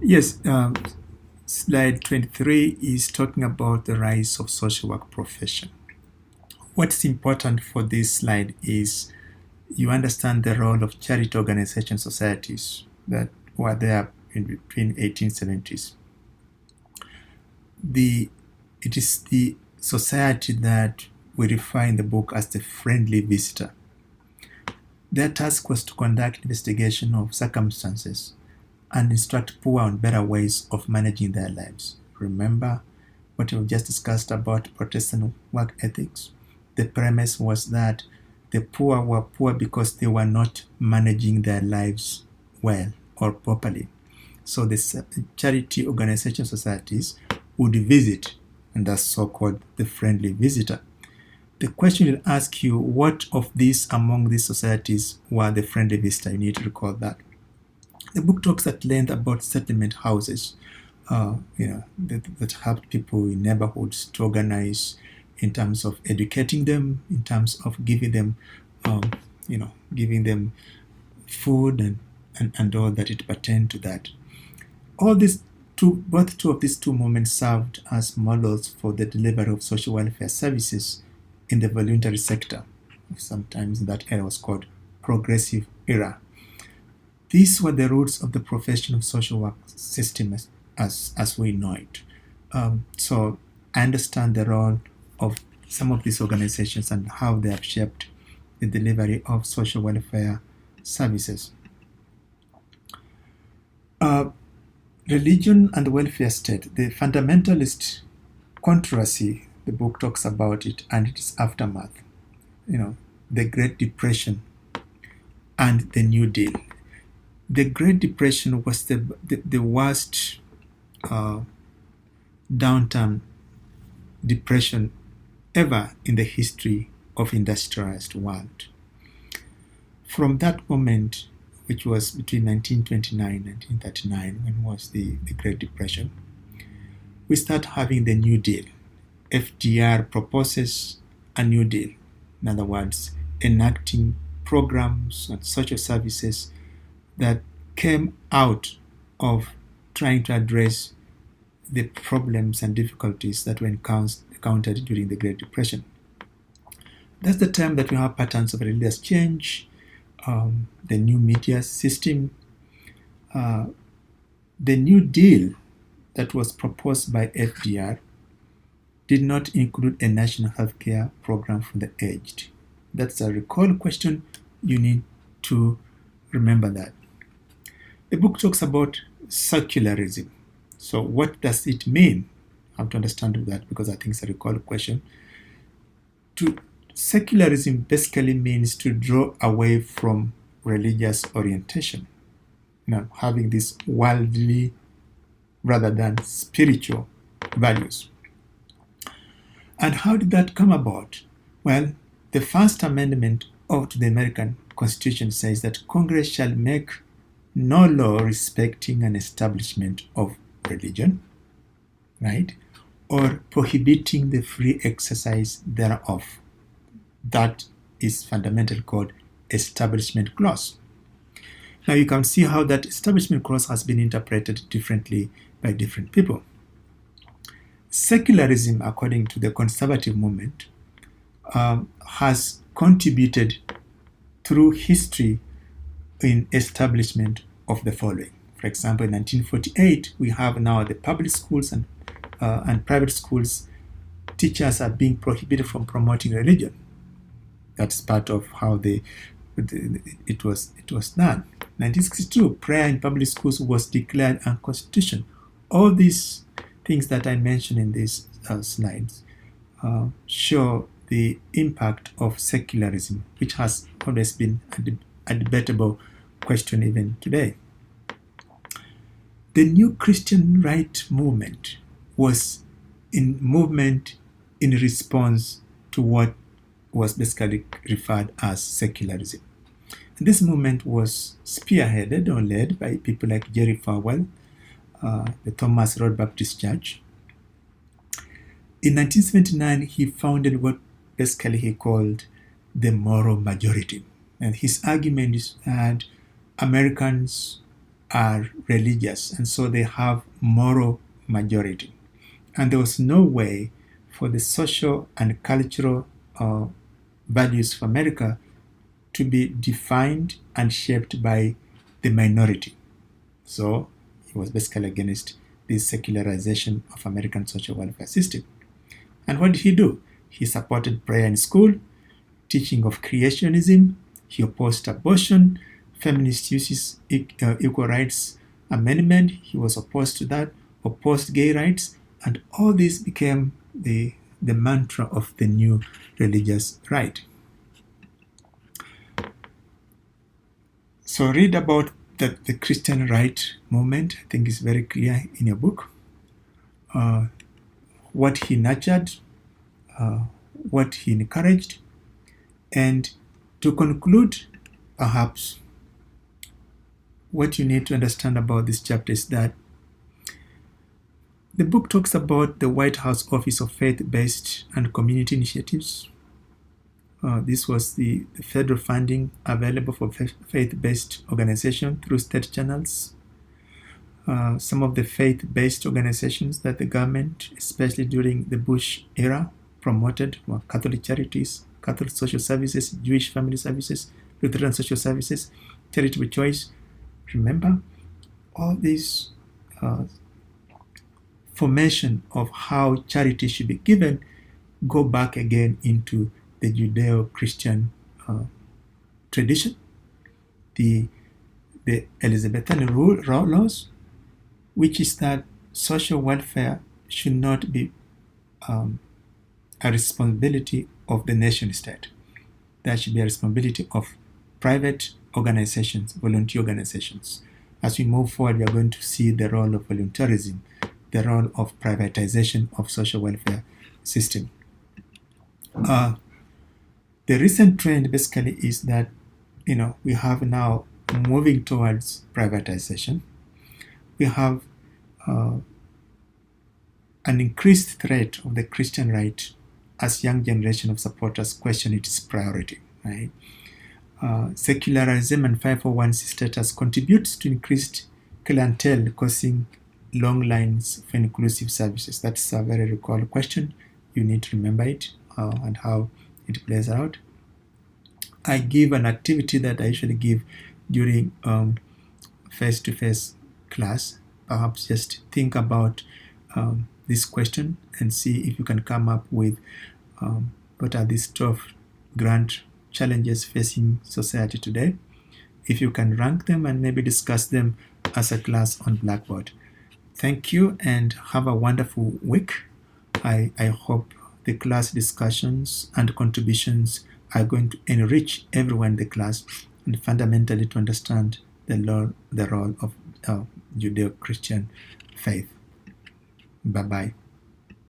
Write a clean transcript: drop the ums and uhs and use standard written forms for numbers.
Yes, slide 23 is talking about the rise of social work profession. What's important for this slide is you understand the role of charity organization societies that were there in between 1870s. It is the society that we refer in the book as the friendly visitor. Their task was to conduct investigation of circumstances and instruct poor on better ways of managing their lives. Remember what we've just discussed about Protestant work ethics? The premise was that the poor were poor because they were not managing their lives well or properly. So the charity organization societies would visit, and that's so-called the friendly visitor. The question will ask you, what of these among these societies were the friendly visitor? You need to recall that. The book talks at length about settlement houses, that helped people in neighborhoods to organize in terms of educating them, in terms of giving them, giving them food and all that it pertained to that. Both two of these two moments served as models for the delivery of social welfare services in the voluntary sector. Sometimes that era was called progressive era. These were the roots of the profession of social work system as we know it. So I understand the role of some of these organizations and how they have shaped the delivery of social welfare services. Religion and the welfare state, the fundamentalist controversy, the book talks about it and its aftermath. The Great Depression and the New Deal. The Great Depression was the worst downturn depression ever in the history of industrialized world. From that moment, which was between 1929 and 1939, when was the Great Depression, we start having the New Deal. FDR proposes a New Deal. In other words, enacting programs and social services that came out of trying to address the problems and difficulties that were encountered during the Great Depression. That's the time that we have patterns of religious change, the new media system, the New Deal that was proposed by FDR did not include a national healthcare program for the aged. That's a recall question. You need to remember that. The book talks about secularism. So what does it mean? I have to understand that because I think it's a recall question. Secularism basically means to draw away from religious orientation. Having these worldly rather than spiritual values. And how did that come about? Well, the First Amendment of the American Constitution says that Congress shall make no law respecting an establishment of religion, right, or prohibiting the free exercise thereof. That is fundamentally called Establishment Clause. Now you can see how that Establishment Clause has been interpreted differently by different people. Secularism, according to the conservative movement, has contributed through history in establishment of the following. For example, in 1948, we have now the public schools and private schools. Teachers are being prohibited from promoting religion. That's part of how it was done. 1962, prayer in public schools was declared unconstitutional. All these things that I mentioned in these slides show the impact of secularism, which has always been a debatable question even today. The new Christian right movement was in response to what was basically referred as secularism. And this movement was spearheaded or led by people like Jerry Falwell, the Thomas Road Baptist Church. In 1979, he founded what basically he called the moral majority. And his argument is that Americans are religious, and so they have moral majority. And there was no way for the social and cultural values of America to be defined and shaped by the minority. So he was basically against this secularization of American social welfare system. And what did he do? He supported prayer in school, teaching of creationism. He opposed abortion, feminist uses equal rights amendment. He was opposed to that, opposed gay rights, and all this became the mantra of the new religious right. So read about the Christian right movement. I think is very clear in your book. What he nurtured, what he encouraged, and to conclude, perhaps, what you need to understand about this chapter is that the book talks about the White House Office of Faith-Based and Community Initiatives. This was the federal funding available for faith-based organizations through state channels. Some of the faith-based organizations that the government, especially during the Bush era, promoted were Catholic Charities, Catholic Social Services, Jewish Family Services, Lutheran Social Services, Charitable Choice. Remember, all these formation of how charity should be given go back again into the Judeo-Christian tradition, the Elizabethan laws, which is that social welfare should not be a responsibility of the nation state. That should be a responsibility of private organizations, volunteer organizations. As we move forward, we are going to see the role of volunteerism, the role of privatization of social welfare system. The recent trend basically is that, we have now moving towards privatization. We have an increased threat of the Christian right as young generation of supporters question its priority, right? Secularism and 501c status contributes to increased clientele, causing long lines for inclusive services. That's a very recall question. You need to remember it and how it plays out. I give an activity that I usually give during face-to-face class. Perhaps just think about this question and see if you can come up with what are these 12 grand challenges facing society today. If you can rank them and maybe discuss them as a class on Blackboard. Thank you and have a wonderful week. I hope the class discussions and contributions are going to enrich everyone in the class and fundamentally to understand the role of Judeo-Christian faith. Bye-bye.